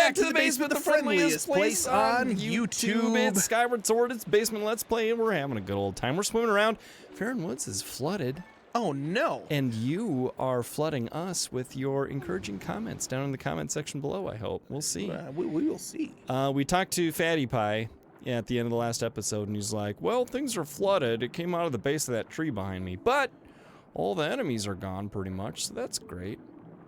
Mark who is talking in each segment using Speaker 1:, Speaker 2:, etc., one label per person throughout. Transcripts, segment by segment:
Speaker 1: back to the basement, the friendliest place on YouTube.
Speaker 2: It's Skyward Sword, it's Basement Let's Play, and we're having a good old time. We're swimming around. Farron Woods is flooded.
Speaker 1: Oh, no.
Speaker 2: And you are flooding us with your encouraging comments down in the comment section below, I hope. We'll see.
Speaker 1: We will see.
Speaker 2: We talked to Fatty Pie at the end of the last episode, and he's like, well, things are flooded. It came out of the base of that tree behind me, but all the enemies are gone pretty much, so that's great.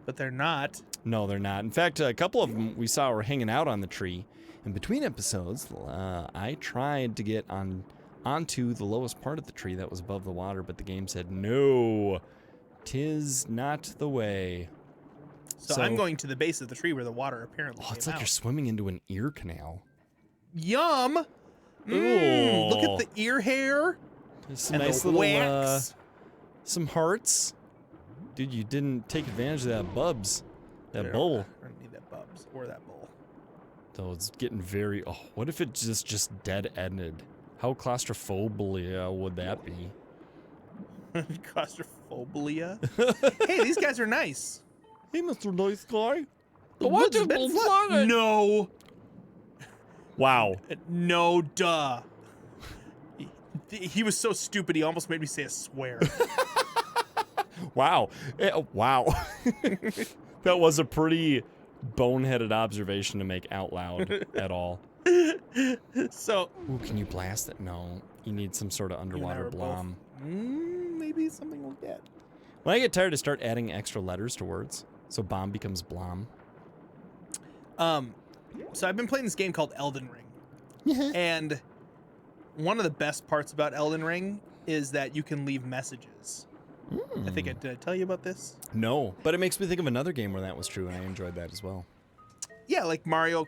Speaker 1: But they're not.
Speaker 2: No, they're not. In fact, a couple of them we saw were hanging out on the tree. And between episodes, I tried to get onto the lowest part of the tree that was above the water, but the game said, no, 'tis not the way.
Speaker 1: So I'm going to the base of the tree where the water apparently
Speaker 2: Oh, it's
Speaker 1: came
Speaker 2: like
Speaker 1: out.
Speaker 2: you're swimming into an ear canal.
Speaker 1: Yum!
Speaker 2: Ooh.
Speaker 1: Look at the ear hair.
Speaker 2: There's some
Speaker 1: and
Speaker 2: nice
Speaker 1: the
Speaker 2: little,
Speaker 1: wax.
Speaker 2: some hearts. Dude, you didn't take advantage of that bubs. That bowl.
Speaker 1: I don't need that bubs or that bowl.
Speaker 2: So it's getting very, oh, what if it just dead-ended? How claustrophobia would that be?
Speaker 1: Claustrophobia? Hey, these guys are nice.
Speaker 2: Hey, Mr. Nice Guy.
Speaker 1: The woods have been flooded. No.
Speaker 2: Wow.
Speaker 1: No, duh. He was so stupid, he almost made me say a swear.
Speaker 2: Wow. Wow. That was a pretty boneheaded observation to make out loud at all.
Speaker 1: So.
Speaker 2: Ooh, can you blast it? No. You need some sort of underwater blom.
Speaker 1: Maybe something we'll get.
Speaker 2: When I get tired, I start adding extra letters to words. So bomb becomes blom.
Speaker 1: So I've been playing this game called Elden Ring. And one of the best parts about Elden Ring is that you can leave messages. I think did I tell you about this?
Speaker 2: No, but it makes me think of another game where that was true, and I enjoyed that as well.
Speaker 1: Yeah, like Mario,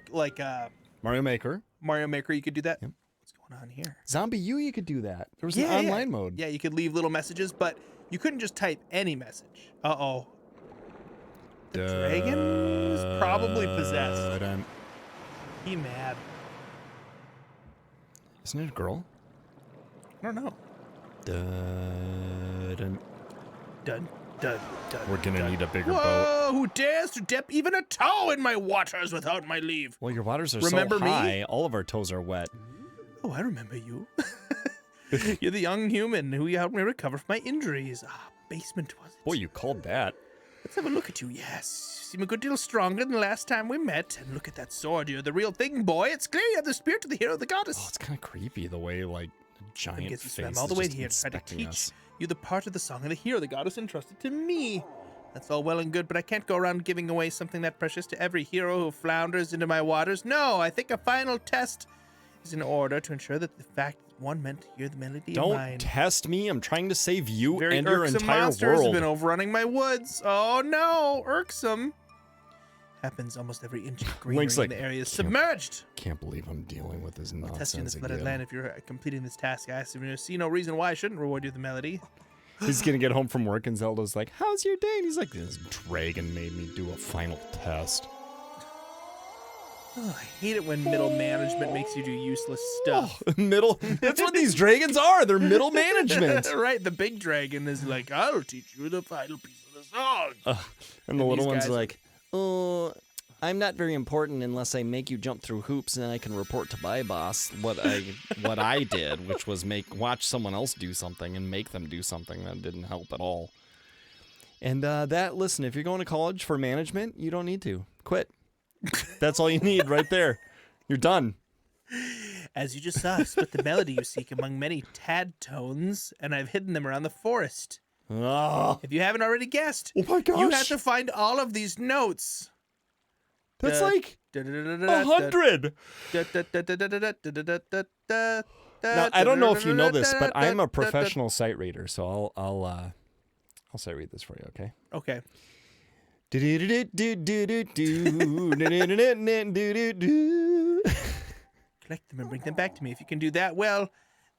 Speaker 2: Mario Maker.
Speaker 1: Mario Maker, you could do that.
Speaker 2: Yep.
Speaker 1: What's going on here?
Speaker 2: Zombie U, you could do that. There was an online mode.
Speaker 1: Yeah, you could leave little messages, but you couldn't just type any message. Uh-oh. The dragon is probably possessed. He mad.
Speaker 2: Isn't it a girl?
Speaker 1: I don't know.
Speaker 2: Dun.
Speaker 1: Dun, dun, dun.
Speaker 2: We're gonna need a bigger
Speaker 1: Whoa,
Speaker 2: boat.
Speaker 1: who dares to dip even a toe in my waters without my leave?
Speaker 2: Well, your waters are
Speaker 1: Remember
Speaker 2: so
Speaker 1: me?
Speaker 2: high, all of our toes are wet.
Speaker 1: Oh, I remember you. You're the young human who helped me recover from my injuries. Ah, basement was it?
Speaker 2: Boy, you called that.
Speaker 1: Let's have a look at you. Yes, you seem a good deal stronger than the last time we met. And look at that sword. You're the real thing, boy. It's clear you have the spirit of the hero, the goddess.
Speaker 2: Oh, it's kind of creepy the way, like, a giant
Speaker 1: Gets you
Speaker 2: face
Speaker 1: swam all the
Speaker 2: is
Speaker 1: way
Speaker 2: just
Speaker 1: here to try to
Speaker 2: inspecting
Speaker 1: teach
Speaker 2: us.
Speaker 1: you the part of the song of the hero, the goddess entrusted to me. That's all well and good, but I can't go around giving away something that precious to every hero who flounders into my waters. No, I think a final test is in order to ensure that the fact one meant to hear the melody of mine.
Speaker 2: Don't test me. I'm trying to save you
Speaker 1: Very
Speaker 2: and your
Speaker 1: irksome
Speaker 2: entire
Speaker 1: monsters
Speaker 2: world.
Speaker 1: have been overrunning my woods. Oh no, irksome. Happens almost every inch of greenery
Speaker 2: Link's like,
Speaker 1: in the area is submerged.
Speaker 2: Can't believe I'm dealing with this
Speaker 1: I'll test you in
Speaker 2: nonsense
Speaker 1: this flooded
Speaker 2: again.
Speaker 1: land if you're completing this task. I see no reason why I shouldn't reward you with the melody.
Speaker 2: He's gonna get home from work and Zelda's like, how's your day? And he's like, this dragon made me do a final test.
Speaker 1: Oh, I hate it when middle management makes you do useless stuff.
Speaker 2: That's what these dragons are. They're middle management.
Speaker 1: Right, the big dragon is like, I'll teach you the final piece of the song.
Speaker 2: And the little
Speaker 1: these
Speaker 2: one's
Speaker 1: guys-
Speaker 2: like, oh, I'm not very important unless I make you jump through hoops and I can report to my boss what I did, which was watch someone else do something and make them do something that didn't help at all. And listen, if you're going to college for management, you don't need to. Quit. That's all you need right there. You're done.
Speaker 1: As you just saw, I split the melody you seek among many tad tones, and I've hidden them around the forest.
Speaker 2: Oh,
Speaker 1: If you haven't already guessed,
Speaker 2: my gosh.
Speaker 1: you have to find all of these notes.
Speaker 2: That's like 100. Now, I don't know if you know this, but I'm a professional sight reader, so I'll sight read this for you, okay?
Speaker 1: Okay.
Speaker 2: Collect
Speaker 1: them and bring them back to me. If you can do that well,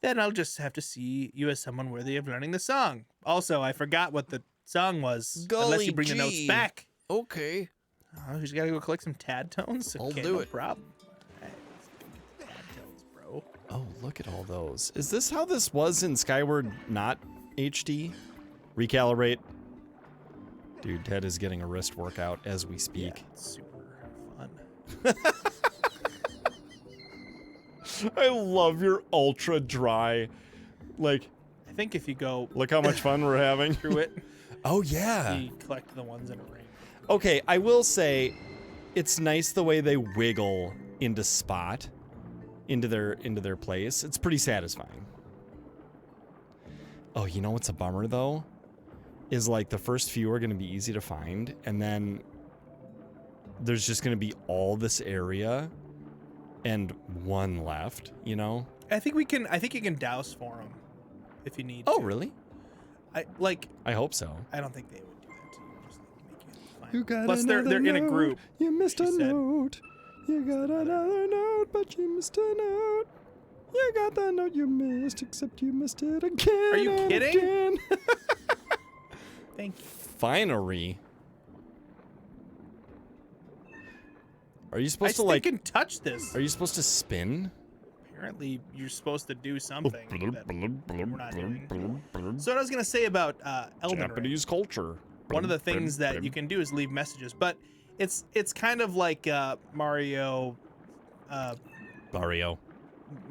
Speaker 1: then I'll just have to see you as someone worthy of learning the song. Also, I forgot what the song was. Unless you bring the notes back.
Speaker 2: Okay.
Speaker 1: Oh, you just gotta go collect some tad tones?
Speaker 2: I'll
Speaker 1: Okay,
Speaker 2: do
Speaker 1: no
Speaker 2: it.
Speaker 1: problem. Alright, let's go get the tad tones, bro.
Speaker 2: Oh, look at all those. Is this how this was in Skyward not HD? Recalibrate. Dude, Ted is getting a wrist workout as we speak.
Speaker 1: Yeah, it's super fun.
Speaker 2: I love your ultra dry. Like,
Speaker 1: I think if you go
Speaker 2: look how much fun we're having.
Speaker 1: through it,
Speaker 2: Oh, yeah.
Speaker 1: you collect the ones in a ring.
Speaker 2: Okay, I will say it's nice the way they wiggle into spot, into their place. It's pretty satisfying. Oh, you know what's a bummer though? Is like the first few are going to be easy to find, and then there's just going to be all this area and one left, you know?
Speaker 1: I think you can douse for them if you need to.
Speaker 2: Oh, really?
Speaker 1: I
Speaker 2: hope so.
Speaker 1: I don't think they would do that to you. Just make you find
Speaker 2: You got
Speaker 1: Plus, they're
Speaker 2: another
Speaker 1: in a
Speaker 2: note.
Speaker 1: group.
Speaker 2: You missed
Speaker 1: she
Speaker 2: a
Speaker 1: said.
Speaker 2: note. You got another note, but you missed a note. You got the note you missed, except you missed it again.
Speaker 1: Are you
Speaker 2: and
Speaker 1: kidding?
Speaker 2: again.
Speaker 1: Thank you.
Speaker 2: Finery. Are you
Speaker 1: I
Speaker 2: supposed to
Speaker 1: still
Speaker 2: like?
Speaker 1: can touch this.
Speaker 2: Are you supposed to spin?
Speaker 1: Apparently, you're supposed to do something that we're not doing. So what I was gonna say about Elden Ring.
Speaker 2: Japanese culture.
Speaker 1: One of the things that you can do is leave messages, but it's kind of like Mario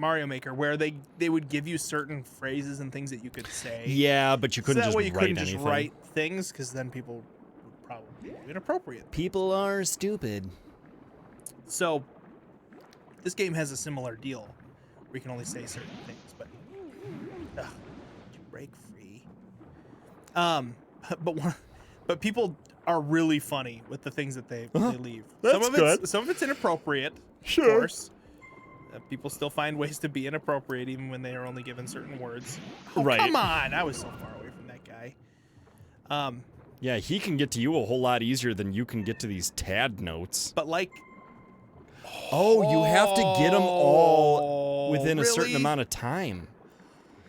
Speaker 1: Maker, where they would give you certain phrases and things that you could say.
Speaker 2: Yeah, but you couldn't
Speaker 1: so that
Speaker 2: just
Speaker 1: way you
Speaker 2: write
Speaker 1: couldn't
Speaker 2: anything.
Speaker 1: just write things, because then people would probably be inappropriate.
Speaker 2: People are stupid.
Speaker 1: So this game has a similar deal where you can only say certain things, but break free. But people are really funny with the things that they leave.
Speaker 2: That's good.
Speaker 1: Some of it's inappropriate,
Speaker 2: Sure.
Speaker 1: of course. People still find ways to be inappropriate even when they are only given certain words. Oh,
Speaker 2: Right.
Speaker 1: Come on, I was so far away from that guy.
Speaker 2: Yeah, he can get to you a whole lot easier than you can get to these tad notes.
Speaker 1: But like,
Speaker 2: Oh, you have to get them all within a certain
Speaker 1: really?
Speaker 2: amount of time.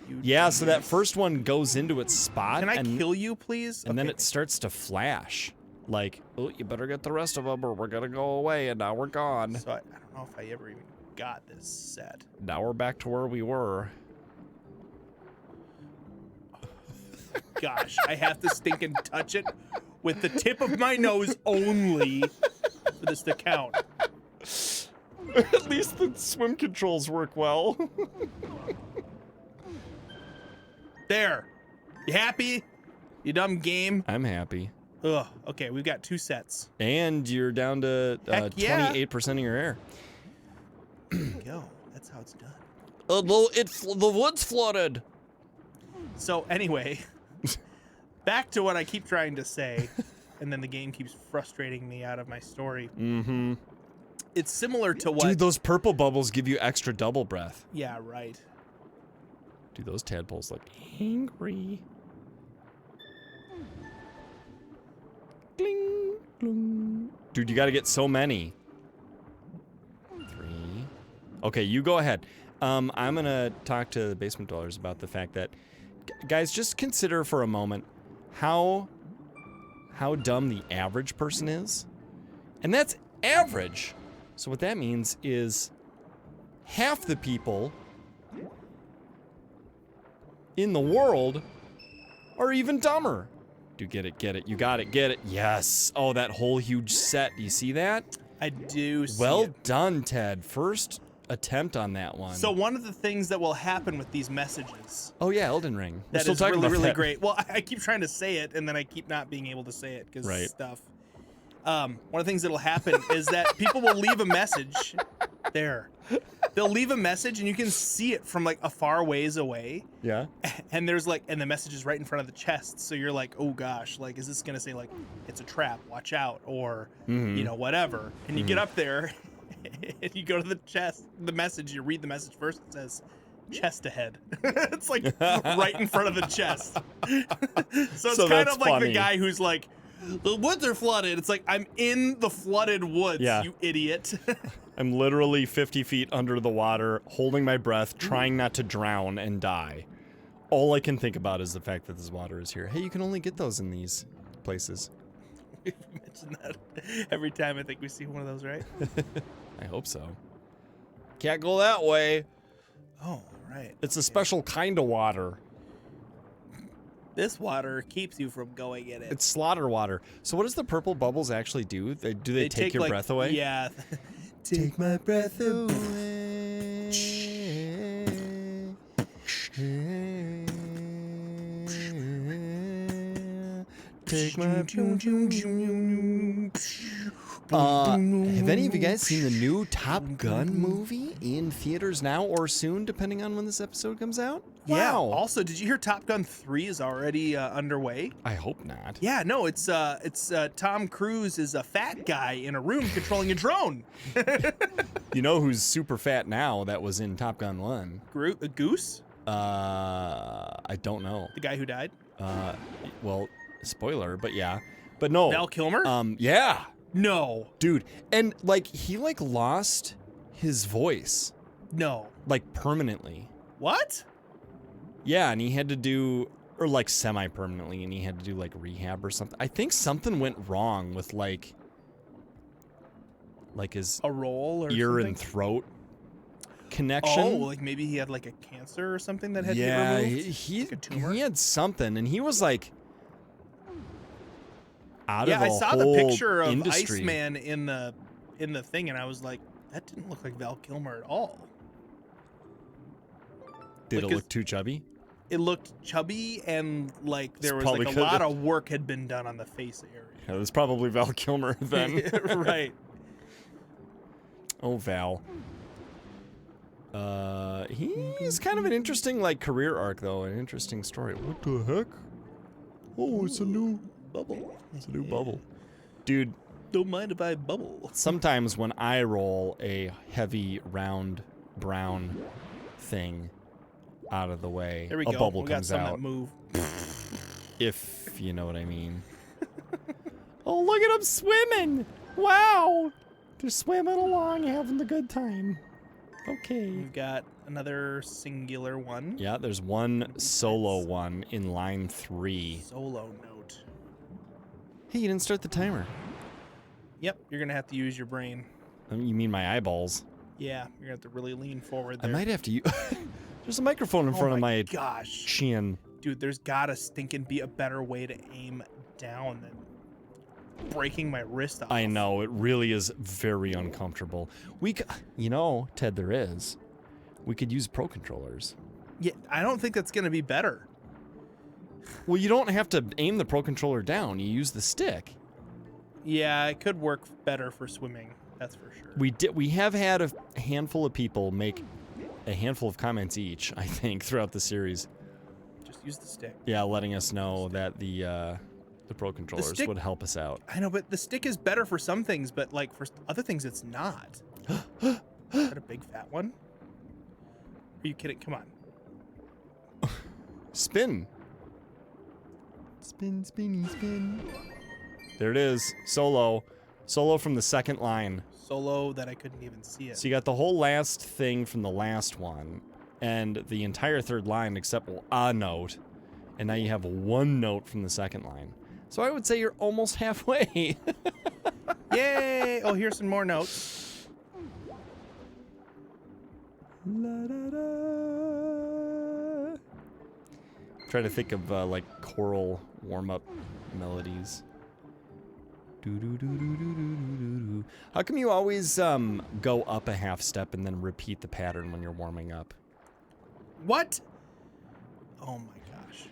Speaker 1: You
Speaker 2: Yeah, so that
Speaker 1: dumbass.
Speaker 2: first one goes into its spot.
Speaker 1: Can I
Speaker 2: and,
Speaker 1: kill you, please?
Speaker 2: And then
Speaker 1: Okay,
Speaker 2: it starts to flash. Like, oh, you better get the rest of them or we're going to go away and now we're gone.
Speaker 1: So I don't know if I ever even got this set.
Speaker 2: Now we're back to where we were.
Speaker 1: Gosh, I have to stink and touch it with the tip of my nose only for this to count.
Speaker 2: At least the swim controls work well.
Speaker 1: There. You happy? You dumb game?
Speaker 2: I'm happy.
Speaker 1: Ugh. Okay, we've got 2 sets.
Speaker 2: And you're down to
Speaker 1: Heck yeah.
Speaker 2: 28% of your air.
Speaker 1: There you go. That's how it's done.
Speaker 2: The woods flooded.
Speaker 1: So anyway, back to what I keep trying to say, and then the game keeps frustrating me out of my story.
Speaker 2: Mm-hmm.
Speaker 1: It's similar to what...
Speaker 2: Dude, those purple bubbles give you extra double breath.
Speaker 1: Yeah, right.
Speaker 2: Dude, those tadpoles look angry. Gling, glung. Dude, you gotta get so many. 3. Okay, you go ahead. I'm gonna talk to the basement dwellers about the fact that, guys, just consider for a moment how dumb the average person is. And that's average. So what that means is half the people in the world are even dumber. Dude, get it. You got it, get it. Yes. Oh, that whole huge set. Do you see that?
Speaker 1: I do see
Speaker 2: Well
Speaker 1: it.
Speaker 2: done, Ted. First attempt on that one.
Speaker 1: So one of the things that will happen with these messages
Speaker 2: Oh yeah, Elden Ring. We're
Speaker 1: that
Speaker 2: still
Speaker 1: is
Speaker 2: talking
Speaker 1: really,
Speaker 2: about
Speaker 1: really
Speaker 2: that.
Speaker 1: great. Well, I keep trying to say it, and then I keep not being able to say it because
Speaker 2: Right.
Speaker 1: stuff. One of the things that'll happen is that people will leave a message. There. They'll leave a message, and you can see it from like a far ways away.
Speaker 2: Yeah.
Speaker 1: And there's like, and the message is right in front of the chest. So you're like, oh gosh, like, is this gonna say like, it's a trap, watch out, or you know, whatever. And you get up there, and you go to the chest, the message. You read the message first. It says, chest ahead. It's like right in front of the chest. So it's kind
Speaker 2: that's
Speaker 1: of like
Speaker 2: funny.
Speaker 1: the guy who's like, the woods are flooded. It's like, I'm in the flooded woods,
Speaker 2: Yeah.
Speaker 1: you idiot.
Speaker 2: I'm literally 50 feet under the water, holding my breath, trying not to drown and die. All I can think about is the fact that this water is here. Hey, you can only get those in these places.
Speaker 1: We mention that every time I think we see one of those, right?
Speaker 2: I hope so. Can't go that way.
Speaker 1: Oh, right.
Speaker 2: It's a special kind of water.
Speaker 1: This water keeps you from going in it.
Speaker 2: It's slaughter water. So what does the purple bubbles actually do? Do they take your breath away?
Speaker 1: Yeah. Take my breath away.
Speaker 2: Take my have any of you guys seen the new Top Gun movie in theaters now or soon, depending on when this episode comes out?
Speaker 1: Yeah.
Speaker 2: Wow.
Speaker 1: Also, did you hear Top Gun 3 is already underway?
Speaker 2: I hope not.
Speaker 1: Yeah, no, it's Tom Cruise is a fat guy in a room controlling a drone.
Speaker 2: You know who's super fat now that was in Top Gun 1?
Speaker 1: A goose?
Speaker 2: I don't know.
Speaker 1: The guy who died?
Speaker 2: Well, spoiler, but yeah. But no.
Speaker 1: Val Kilmer?
Speaker 2: Yeah.
Speaker 1: No.
Speaker 2: Dude, and like he like lost his voice
Speaker 1: No.
Speaker 2: like permanently.
Speaker 1: What?
Speaker 2: Yeah, and he had to do or like semi-permanently and he had to do like rehab or something. I think something went wrong with like his
Speaker 1: A roll or
Speaker 2: ear
Speaker 1: something?
Speaker 2: and throat connection.
Speaker 1: Oh, like maybe he had like a cancer or something that had to
Speaker 2: yeah,
Speaker 1: get removed?
Speaker 2: he
Speaker 1: Like a tumor?
Speaker 2: he had something and he was like out
Speaker 1: Yeah,
Speaker 2: of the
Speaker 1: I saw the
Speaker 2: whole
Speaker 1: picture of
Speaker 2: industry.
Speaker 1: Iceman in the thing, and I was like, that didn't look like Val Kilmer at all.
Speaker 2: Did
Speaker 1: like,
Speaker 2: it look too chubby?
Speaker 1: It looked chubby, and like there was
Speaker 2: probably
Speaker 1: like a
Speaker 2: good.
Speaker 1: lot of work had been done on the face area.
Speaker 2: Yeah, it was probably Val Kilmer then.
Speaker 1: Right.
Speaker 2: Oh, Val. He's kind of an interesting like career arc though, an interesting story. What the heck? Oh, it's a new
Speaker 1: Bubble.
Speaker 2: It's a new bubble. Dude,
Speaker 1: Don't mind if I bubble.
Speaker 2: sometimes when I roll a heavy round brown thing out of the way,
Speaker 1: There we
Speaker 2: a
Speaker 1: go.
Speaker 2: bubble
Speaker 1: We got
Speaker 2: comes
Speaker 1: some
Speaker 2: out.
Speaker 1: that move.
Speaker 2: If you know what I mean. Oh, look at them swimming! Wow! They're swimming along, having the good time. Okay.
Speaker 1: We've got another singular one.
Speaker 2: Yeah, there's one solo one in line 3.
Speaker 1: Solo note.
Speaker 2: Hey, you didn't start the timer.
Speaker 1: Yep, you're gonna have to use your brain.
Speaker 2: You mean my eyeballs?
Speaker 1: Yeah, you're gonna have to really lean forward
Speaker 2: I
Speaker 1: there.
Speaker 2: might have to use... There's a microphone in front of my
Speaker 1: gosh.
Speaker 2: chin.
Speaker 1: Dude, there's gotta stinking be a better way to aim down than breaking my wrist off.
Speaker 2: I know, it really is very uncomfortable. You know, Ted, there is. We could use Pro Controllers.
Speaker 1: Yeah, I don't think that's gonna be better.
Speaker 2: Well, you don't have to aim the Pro Controller down. You use the stick.
Speaker 1: Yeah, it could work better for swimming. That's for sure.
Speaker 2: We have had a handful of people make a handful of comments each, I think, throughout the series.
Speaker 1: Just use the stick.
Speaker 2: Yeah, letting us know that the Pro Controllers
Speaker 1: stick-
Speaker 2: would help us out.
Speaker 1: I know, but the stick is better for some things, but like for other things, it's not. Is that a big fat one? Are you kidding? Come on.
Speaker 2: Spin. Spin, spinny, spin. There it is. Solo. Solo from the second line.
Speaker 1: Solo that I couldn't even see it.
Speaker 2: So you got the whole last thing from the last one, and the entire third line except a note, and now you have one note from the second line. So I would say you're almost halfway.
Speaker 1: Yay! Oh, here's some more notes.
Speaker 2: La, da, da. Try to think of like choral warm-up melodies. Do-do-do-do-do-do-do-do. How come you always go up a half step and then repeat the pattern when you're warming up?
Speaker 1: What? Oh my gosh.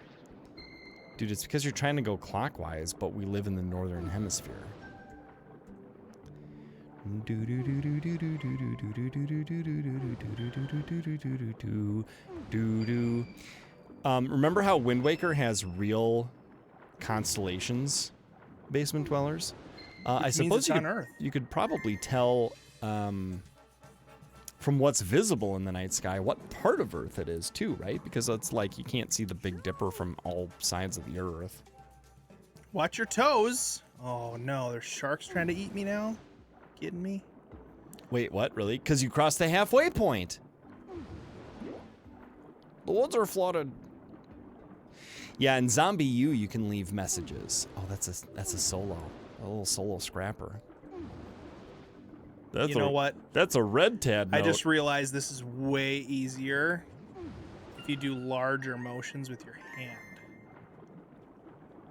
Speaker 2: Dude, it's because you're trying to go clockwise, but we live in the northern hemisphere. Remember how Wind Waker has real constellations, basement dwellers? I
Speaker 1: means
Speaker 2: suppose
Speaker 1: it's
Speaker 2: you
Speaker 1: on
Speaker 2: could,
Speaker 1: Earth.
Speaker 2: you could probably tell from what's visible in the night sky what part of Earth it is too, right? Because it's like you can't see the Big Dipper from all sides of the Earth.
Speaker 1: Watch your toes. Oh no, there's sharks trying to eat me now. Kidding me?
Speaker 2: Wait, what? Really? Because you crossed the halfway point. The woods are flooded. Yeah, in Zombie U, you can leave messages. Oh, that's a solo. A little solo scrapper.
Speaker 1: You know what?
Speaker 2: That's a red tad note.
Speaker 1: I just realized this is way easier if you do larger motions with your hand.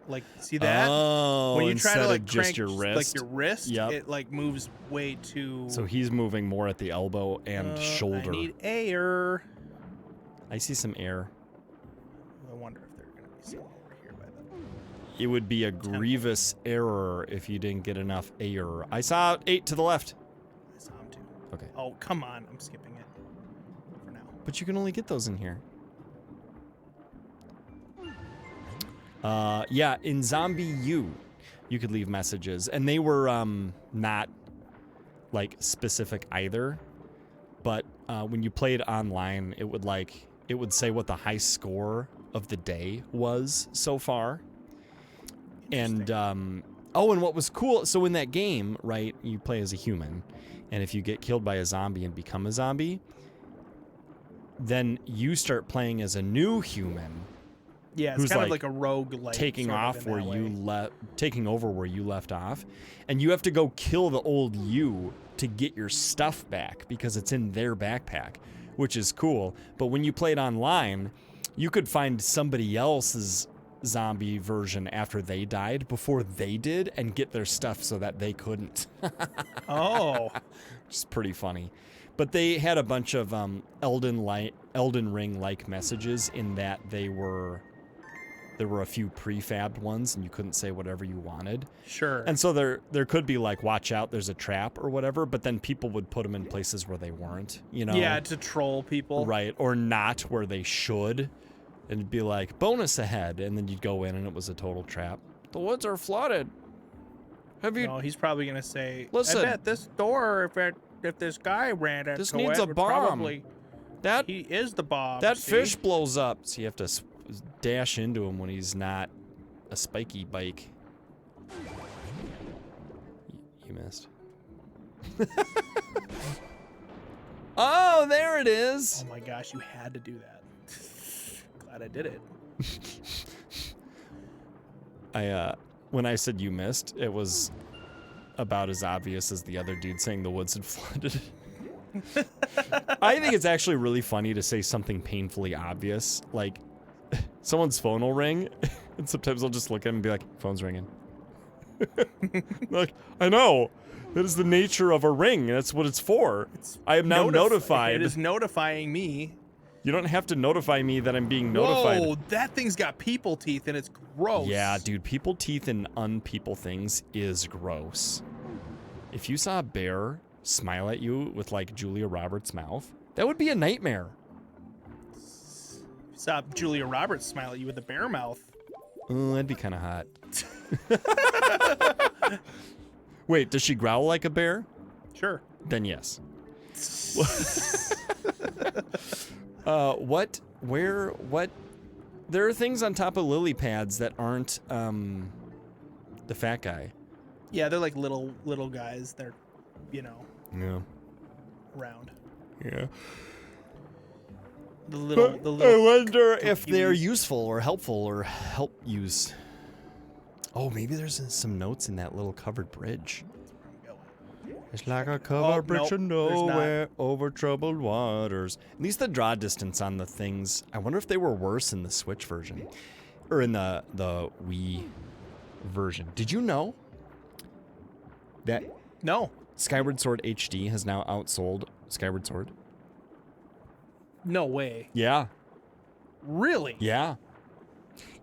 Speaker 1: Like, see that?
Speaker 2: Oh,
Speaker 1: when you try to
Speaker 2: instead
Speaker 1: like
Speaker 2: of just
Speaker 1: crank
Speaker 2: your
Speaker 1: like
Speaker 2: wrist.
Speaker 1: your wrist,
Speaker 2: Yep.
Speaker 1: it like moves way too.
Speaker 2: So he's moving more at the elbow and shoulder.
Speaker 1: I need air.
Speaker 2: I see some air.
Speaker 1: I wonder if they're gonna be sitting over here by the.
Speaker 2: It would be a grievous error if you didn't get enough air. I saw 8 to the left.
Speaker 1: I saw him too.
Speaker 2: Okay.
Speaker 1: Oh, come on! I'm skipping it for now.
Speaker 2: But you can only get those in here. Yeah, in Zombie U, you could leave messages, and they were not like specific either. But when you played online, it would say what the high score of the day was so far. And and what was cool, so in that game, right, you play as a human, and if you get killed by a zombie and become a zombie, then you start playing as a new human.
Speaker 1: Yeah, it's
Speaker 2: who's
Speaker 1: kind of like a rogue, like
Speaker 2: taking off where taking over where you left off, and you have to go kill the old you to get your stuff back because it's in their backpack, which is cool. But when you played online, you could find somebody else's zombie version after they died before they did and get their stuff so that they couldn't.
Speaker 1: Oh,
Speaker 2: which is pretty funny. But they had a bunch of Elden Ring like messages in that there were a few prefabbed ones and you couldn't say whatever you wanted.
Speaker 1: sure.
Speaker 2: And so there could be like, watch out, there's a trap or whatever, but then people would put them in places where they weren't, you know?
Speaker 1: Yeah, to troll people.
Speaker 2: Right, or not where they should. And it'd be like, bonus ahead, and then you'd go in and it was a total trap. The woods are flooded. Have you...
Speaker 1: No, he's probably going to say,
Speaker 2: Listen.
Speaker 1: I bet this door, if this guy ran into
Speaker 2: This needs
Speaker 1: it,
Speaker 2: a
Speaker 1: would
Speaker 2: bomb.
Speaker 1: probably...
Speaker 2: That
Speaker 1: He is the bomb.
Speaker 2: That
Speaker 1: see?
Speaker 2: fish blows up, so you have to dash into him when he's not a spiky bike. You missed. Oh, there it is.
Speaker 1: Oh my gosh, you had to do that. Glad I did it.
Speaker 2: When I said you missed, it was about as obvious as the other dude saying the woods had flooded. I think it's actually really funny to say something painfully obvious, like someone's phone will ring, and sometimes I'll just look at him and be like, phone's ringing. Like, I know. That is the nature of a ring. That's what it's for. I am now notified.
Speaker 1: It is notifying me.
Speaker 2: You don't have to notify me that I'm being notified.
Speaker 1: Whoa, that thing's got people teeth and it's gross.
Speaker 2: Yeah, dude, people teeth and unpeople things is gross. If you saw a bear smile at you with like Julia Roberts' mouth, that would be a nightmare.
Speaker 1: Saw Julia Roberts smile at you with a bear mouth.
Speaker 2: Oh, that'd be kind of hot. Wait, does she growl like a bear?
Speaker 1: Sure.
Speaker 2: Then yes. What? There are things on top of lily pads that aren't the fat guy.
Speaker 1: Yeah, they're like little guys. They're,
Speaker 2: Yeah.
Speaker 1: round.
Speaker 2: Yeah.
Speaker 1: The little.
Speaker 2: I wonder if they're useful or helpful or help use. Oh, maybe there's some notes in that little covered bridge. It's like a covered bridge to nowhere over troubled waters. At least the draw distance on the things. I wonder if they were worse in the Switch version or in the Wii version. Did you know that
Speaker 1: No.
Speaker 2: Skyward Sword HD has now outsold Skyward Sword?
Speaker 1: No way.
Speaker 2: Yeah.
Speaker 1: Really?
Speaker 2: Yeah.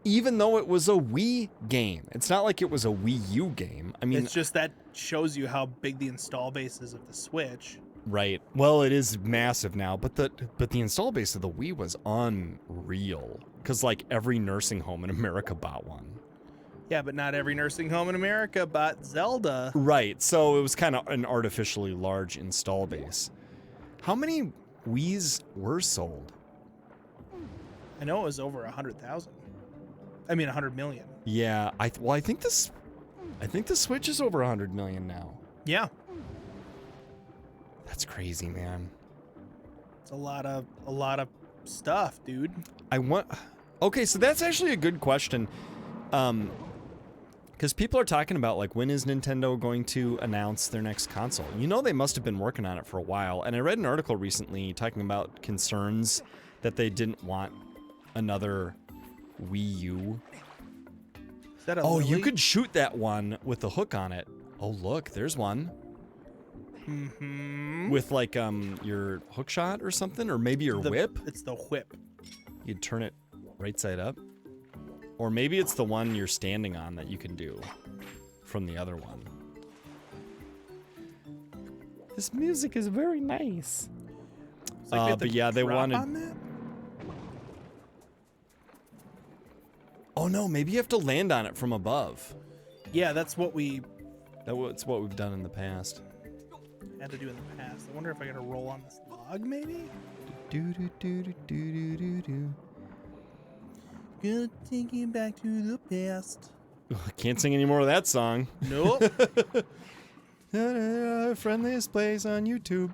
Speaker 2: Even though it was a Wii game. It's not like it was a Wii U game. I mean,
Speaker 1: It's just that shows you how big the install base is of the Switch.
Speaker 2: right. Well, it is massive now, but the install base of the Wii was unreal. Because like every nursing home in America bought one.
Speaker 1: Yeah, but not every nursing home in America bought Zelda.
Speaker 2: Right. So it was kind of an artificially large install base. How many Wiis were sold?
Speaker 1: I know it was over 100,000. I mean, 100 million.
Speaker 2: Yeah. I think the Switch is over 100 million now.
Speaker 1: Yeah.
Speaker 2: That's crazy, man.
Speaker 1: It's a lot of stuff, dude.
Speaker 2: Okay, so that's actually a good question. Because people are talking about, like, when is Nintendo going to announce their next console? You know, they must have been working on it for a while. And I read an article recently talking about concerns that they didn't want another Wii U.
Speaker 1: Is that a
Speaker 2: Oh, you
Speaker 1: lily?
Speaker 2: could shoot that one with the hook on it. Oh, look, there's one.
Speaker 1: Mm-hmm.
Speaker 2: With like your hook shot or something, or maybe your whip.
Speaker 1: It's the whip.
Speaker 2: You'd turn it right side up. Or maybe it's the one you're standing on that you can do from the other one. This music is very nice.
Speaker 1: It's like we have to
Speaker 2: but yeah, they
Speaker 1: drop
Speaker 2: wanted.
Speaker 1: on that?
Speaker 2: Oh no, maybe you have to land on it from above.
Speaker 1: Yeah, that's what we
Speaker 2: That's what we've done in the past.
Speaker 1: had to do in the past. I wonder if I gotta roll on this log, maybe?
Speaker 2: Do do do do do do do.
Speaker 1: Gonna take you back to the past.
Speaker 2: I can't sing any more of that song.
Speaker 1: Nope.
Speaker 2: Friendliest place on YouTube.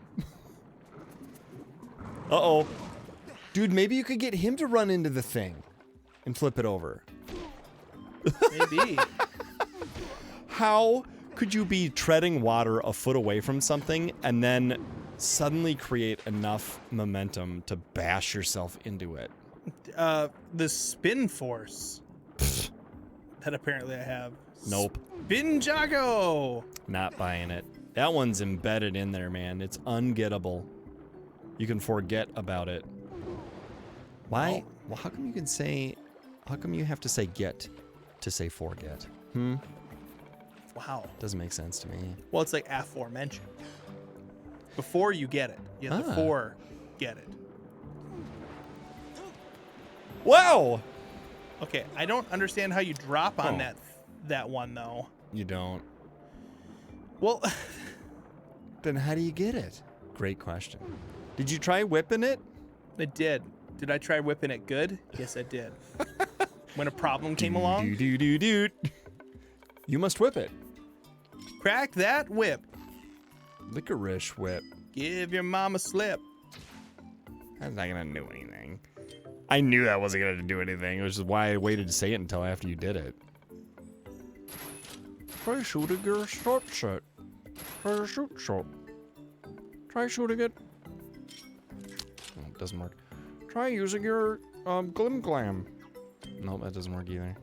Speaker 2: Uh-oh. Dude, maybe you could get him to run into the thing and flip it over.
Speaker 1: Maybe.
Speaker 2: How could you be treading water a foot away from something and then suddenly create enough momentum to bash yourself into it?
Speaker 1: The spin force that apparently I have.
Speaker 2: Nope.
Speaker 1: Spinjago!
Speaker 2: Not buying it. That one's embedded in there, man. It's ungettable. You can forget about it. Why? Well, how come you can say... How come you have to say get to say forget?
Speaker 1: Wow.
Speaker 2: Doesn't make sense to me.
Speaker 1: Well, it's like aforementioned. Before you get it. You have to forget it.
Speaker 2: Wow!
Speaker 1: Okay, I don't understand how you drop on that one, though.
Speaker 2: You don't.
Speaker 1: Well...
Speaker 2: Then how do you get it? Great question. Did you try whipping it?
Speaker 1: I did. Did I try whipping it good? Yes, I did. When a problem came along,
Speaker 2: You must whip it.
Speaker 1: crack that whip.
Speaker 2: Licorice whip.
Speaker 1: Give your mama slip.
Speaker 2: That's not gonna do anything. I knew that wasn't gonna do anything, which is why I waited to say it until after you did it. Try shooting your short shot. Try shoot shot. Try shooting it. Oh, it doesn't work. Try using your glim glam. Nope, that doesn't work either.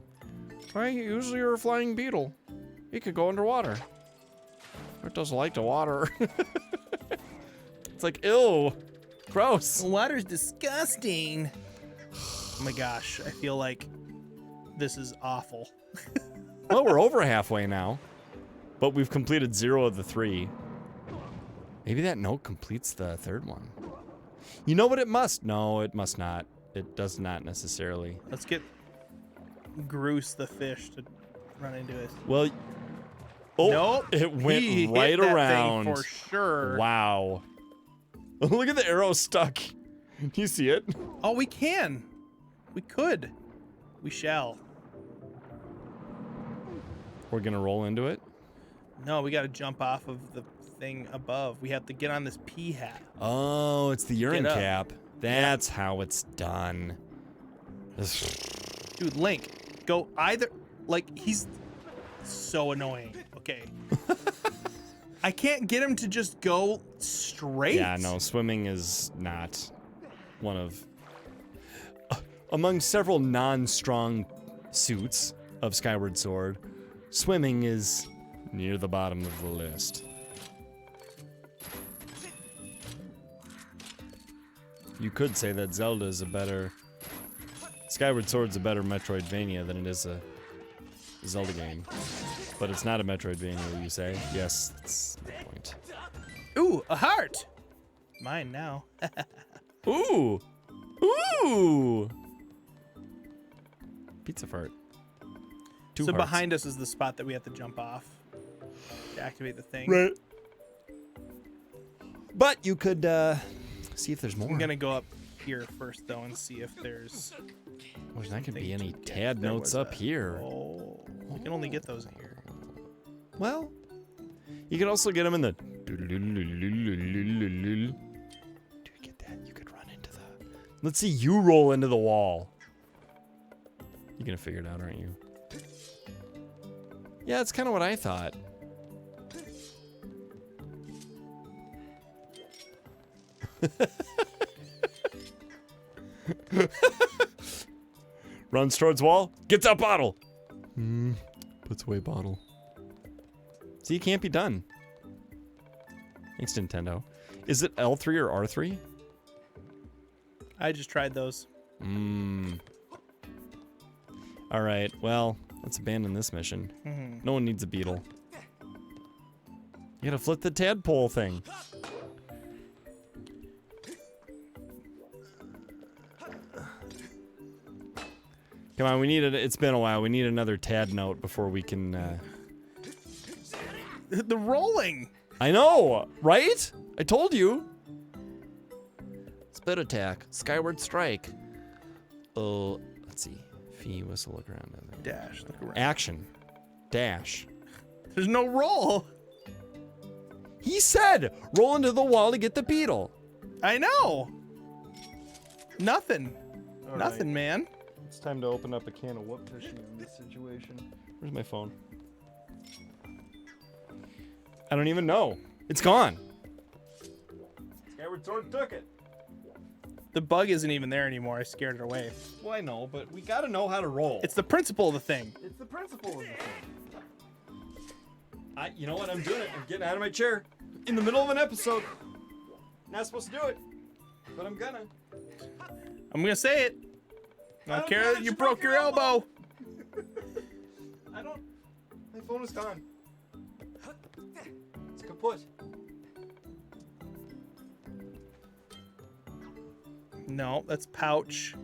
Speaker 2: Try using your flying beetle. It could go underwater. It doesn't like the water. It's like, ew. Gross.
Speaker 1: Water's disgusting. Oh my gosh, I feel like this is awful.
Speaker 2: Well, we're over halfway now, but we've completed 0 of the 3. Maybe that note completes the 3rd one. You know what it must? No, it must not. It does not necessarily.
Speaker 1: Let's get Groose the fish to run into it.
Speaker 2: Well, oh,
Speaker 1: Nope.
Speaker 2: it went
Speaker 1: He
Speaker 2: right
Speaker 1: hit that
Speaker 2: around.
Speaker 1: thing for sure.
Speaker 2: Wow. Look at the arrow stuck. Do you see it?
Speaker 1: Oh, we can. We could. We shall.
Speaker 2: We're gonna roll into it.
Speaker 1: No, we got to jump off of the thing above. We have to get on this pea hat.
Speaker 2: Oh, it's the urine
Speaker 1: Get up.
Speaker 2: cap. That's how it's done.
Speaker 1: Dude, Link, go either. Like, he's so annoying. Okay. I can't get him to just go straight.
Speaker 2: Yeah, no, swimming is not one of... among several non-strong suits of Skyward Sword, swimming is near the bottom of the list. You could say that Zelda is a better... Skyward Sword's a better Metroidvania than it is a Zelda game. But it's not a Metroidvania, will you say? Yes, that's the point.
Speaker 1: Ooh, a heart. Mine now.
Speaker 2: Ooh! Ooh! Pizza fart. Two
Speaker 1: So
Speaker 2: hearts.
Speaker 1: behind us is the spot that we have to jump off to activate the thing.
Speaker 2: Right. But you could see if there's more.
Speaker 1: I'm gonna go up here first though and see if there's.
Speaker 2: Well, there's not gonna be any
Speaker 1: something to
Speaker 2: tad
Speaker 1: get. There
Speaker 2: notes
Speaker 1: was
Speaker 2: up here.
Speaker 1: Oh, we can only get those here.
Speaker 2: Well, you can also get them in the. Dude, get that? You could run into the. Let's see you roll into the wall. You're gonna figure it out, aren't you? Yeah, that's kind of what I thought. Runs towards wall, gets out bottle. toy bottle. See, it can't be done. Thanks, Nintendo. Is it L3 or R3?
Speaker 1: I just tried those.
Speaker 2: All right, well, let's abandon this mission. No one needs a beetle. You gotta flip the tadpole thing. Come on, we need it. It's been a while. We need another tad note before we can.
Speaker 1: The rolling.
Speaker 2: I know, right? I told you. Spit attack, skyward strike. Oh, let's see. Fee, whistle, look around.
Speaker 1: Dash, look around.
Speaker 2: Action, dash.
Speaker 1: There's no roll.
Speaker 2: He said, roll into the wall to get the beetle.
Speaker 1: I know. Nothing.
Speaker 2: All
Speaker 1: Nothing,
Speaker 2: right.
Speaker 1: man.
Speaker 2: It's time to open up a can of whoop fishing in this situation. Where's my phone? I don't even know. It's gone. Skyward Sword took it.
Speaker 1: The bug isn't even there anymore. I scared it away.
Speaker 2: Well, I know, but we gotta know how to roll.
Speaker 1: It's the principle of the thing.
Speaker 2: It's the principle of the thing. You know what? I'm doing it. I'm getting out of my chair in the middle of an episode. Not supposed to do it, but I'm gonna.
Speaker 1: I'm gonna say it. I don't care that you broke your elbow.
Speaker 2: I don't. My phone is gone. It's kaput.
Speaker 1: No, that's pouch.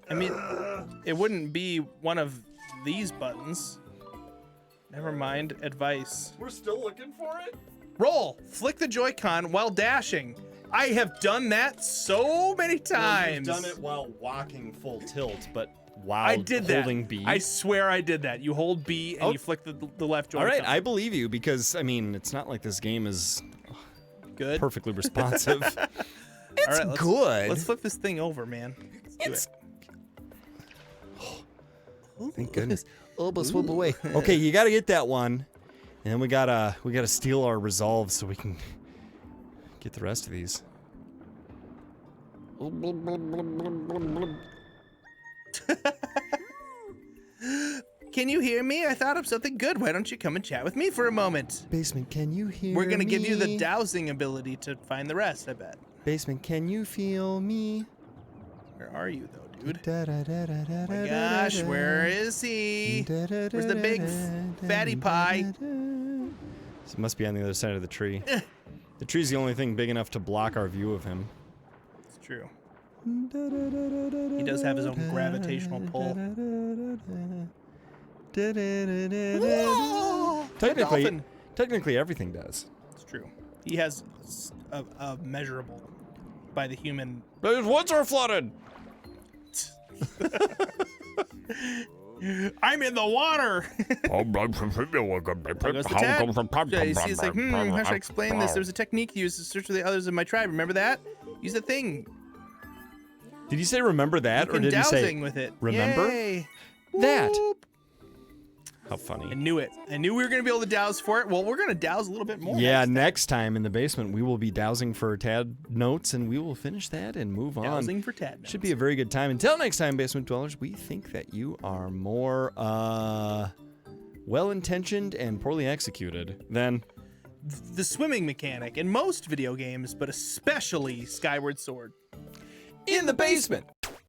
Speaker 1: I mean, it wouldn't be one of these buttons. Never mind, advice.
Speaker 2: We're still looking for it?
Speaker 1: Roll! Flick the Joy-Con while dashing. I have done that so many times.
Speaker 2: You've done it while walking full tilt, but while
Speaker 1: I did that.
Speaker 2: holding B.
Speaker 1: I swear I did that. You hold B and you flick the left Joy-Con.
Speaker 2: All right, I believe you because, I mean, it's not like this game is
Speaker 1: Good.
Speaker 2: perfectly responsive. It's
Speaker 1: All right,
Speaker 2: good.
Speaker 1: Let's flip this thing over, man. Let's do it.
Speaker 2: Thank goodness. Elbow swoop away. Okay, you gotta get that one. And then we gotta steal our resolve so we can get the rest of these.
Speaker 1: Can you hear me? I thought of something good. Why don't you come and chat with me for a moment?
Speaker 2: Basement, can you hear me?
Speaker 1: We're gonna give you the dowsing ability to find the rest, I bet.
Speaker 2: Basement, can you feel me?
Speaker 1: Where are you, though, dude?
Speaker 2: Oh
Speaker 1: Oh my gosh, where is he? Where's the big fatty pie?
Speaker 2: It must be on the other side of the tree. The tree's the only thing big enough to block our view of him.
Speaker 1: It's true. He does have his own gravitational pull. Whoa!
Speaker 2: Technically everything does.
Speaker 1: It's true. He has a measurable by the human.
Speaker 2: Those woods are flooded.
Speaker 1: I'm in the water. He's like, how should I explain this? There's a technique used to search for the others of my tribe. Remember that? Use the thing.
Speaker 2: Did he say remember that, or did he say
Speaker 1: dowsing with it?
Speaker 2: remember
Speaker 1: Yay.
Speaker 2: that?
Speaker 1: Whoop.
Speaker 2: How funny.
Speaker 1: I knew it. I knew we were gonna be able to douse for it. Well, we're gonna douse a little bit more.
Speaker 2: Yeah, next time in the basement we will be dowsing for Tad notes, and we will finish that and move on.
Speaker 1: Dowsing for Tad notes.
Speaker 2: Should be a very good time. Until next time, basement dwellers, we think that you are more well-intentioned and poorly executed than
Speaker 1: the swimming mechanic in most video games, but especially Skyward Sword.
Speaker 2: in the basement.